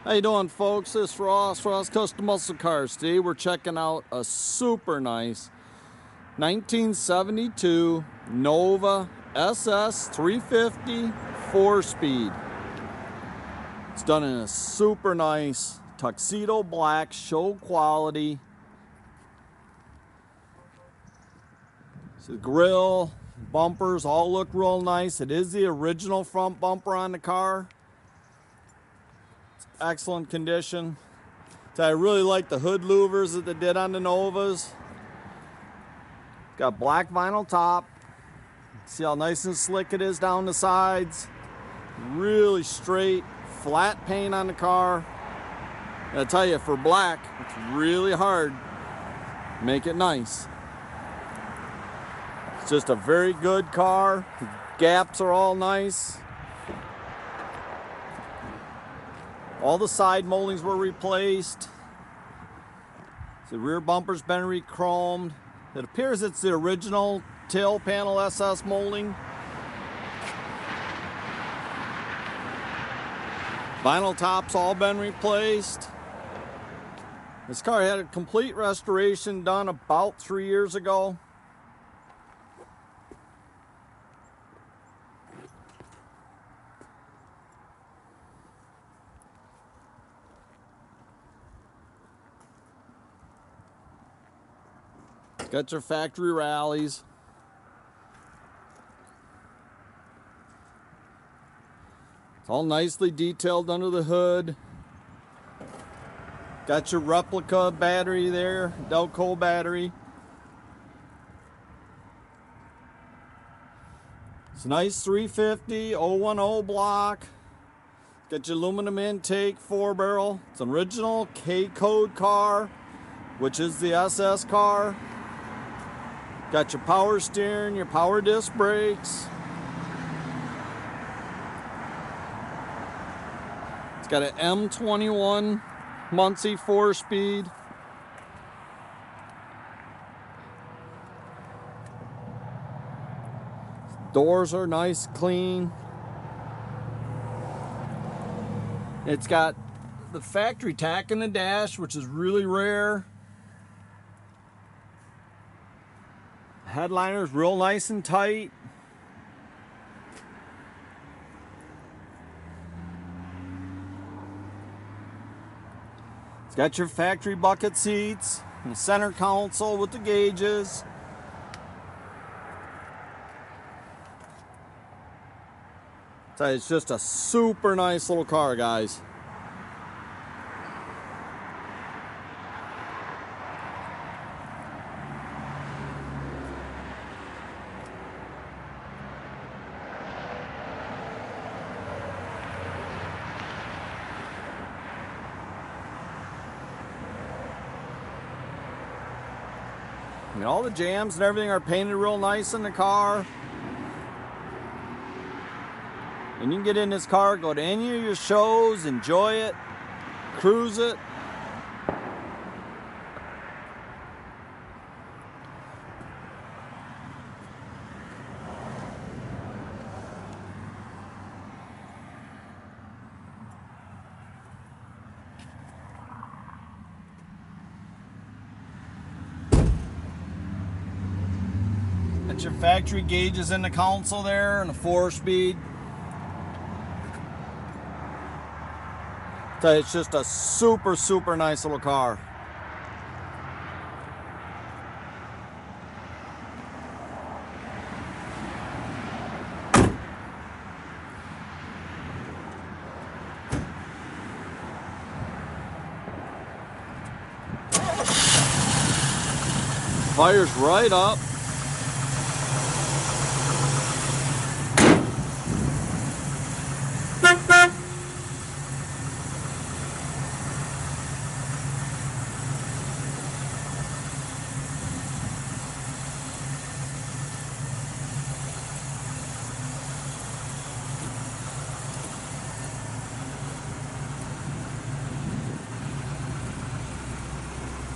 How you doing, folks? This is Ross Custom Muscle Cars. Today we're checking out a super nice 1972 Nova SS 350 4-speed. It's done in a super nice Tuxedo Black show quality. So the grill, bumpers all look real nice. It is the original front bumper on the car. Excellent condition. So I really like the hood louvers that they did on the Novas. Got black vinyl top. See how nice and slick it is down the sides. Really straight, flat paint on the car. I tell you, for black, it's really hard to make it nice. It's just a very good car. The gaps are all nice. All the side moldings were replaced. The rear bumper's been re-chromed. It appears it's the original tail panel SS molding. Vinyl tops all been replaced. This car had a complete restoration done about 3 years ago. Got your factory rallies. It's all nicely detailed under the hood. Got your replica battery there, Delco battery. It's a nice 350 010 block. Got your aluminum intake 4-barrel. It's an original K-code car, which is the SS car. Got your power steering, your power disc brakes. It's got an M21 Muncie 4-speed. Doors are nice, clean. It's got the factory tach in the dash, which is really rare. Headliner's real nice and tight. It's got your factory bucket seats and the center console with the gauges. So it's just a super nice little car, guys. I mean, all the jams and everything are painted real nice in the car. And you can get in this car, go to any of your shows, enjoy it, cruise it. Got your factory gauges in the console there and a 4-speed. So it's just a super nice little car. Fires right up.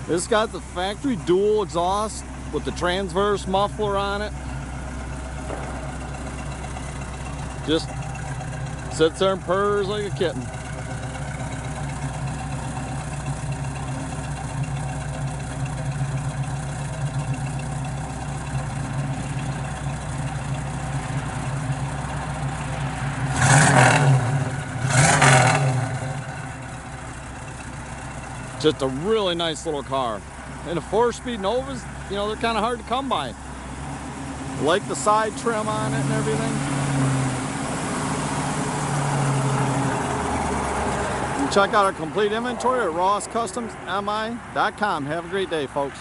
This got the factory dual exhaust with the transverse muffler on it. Just sits there and purrs like a kitten. Just a really nice little car. And the 4-speed Novas, you know, they're kind of hard to come by. I like the side trim on it and everything. You can check out our complete inventory at rosscustomsmi.com. Have a great day, folks.